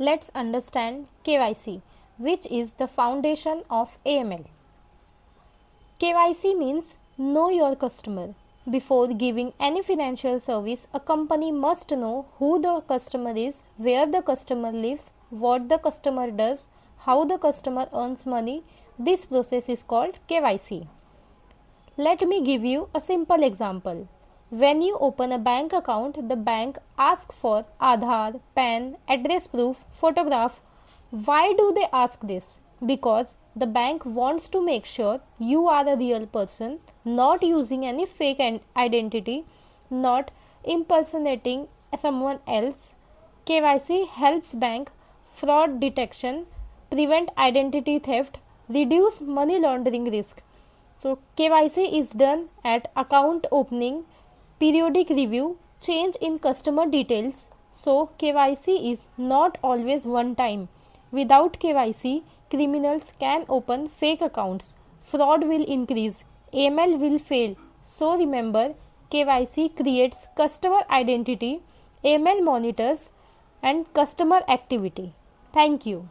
Let's understand KYC, which is the foundation of AML. KYC means know your customer. Before giving any financial service, a company must know who the customer is, where the customer lives, what the customer does, how the customer earns money. This process is called KYC. Let me give you a simple example. When you open a bank account, the bank asks for Aadhaar, PAN, address proof, photograph. Why do they ask this? Because the bank wants to make sure you are a real person, not using any fake identity, not impersonating someone else. KYC helps bank fraud detection, prevent identity theft, reduce money laundering risk. So KYC is done at account opening, periodic review, change in customer details. So KYC is not always one time. Without KYC, criminals can open fake accounts. Fraud will increase. AML will fail. So remember, KYC creates customer identity, AML monitors and customer activity. Thank you.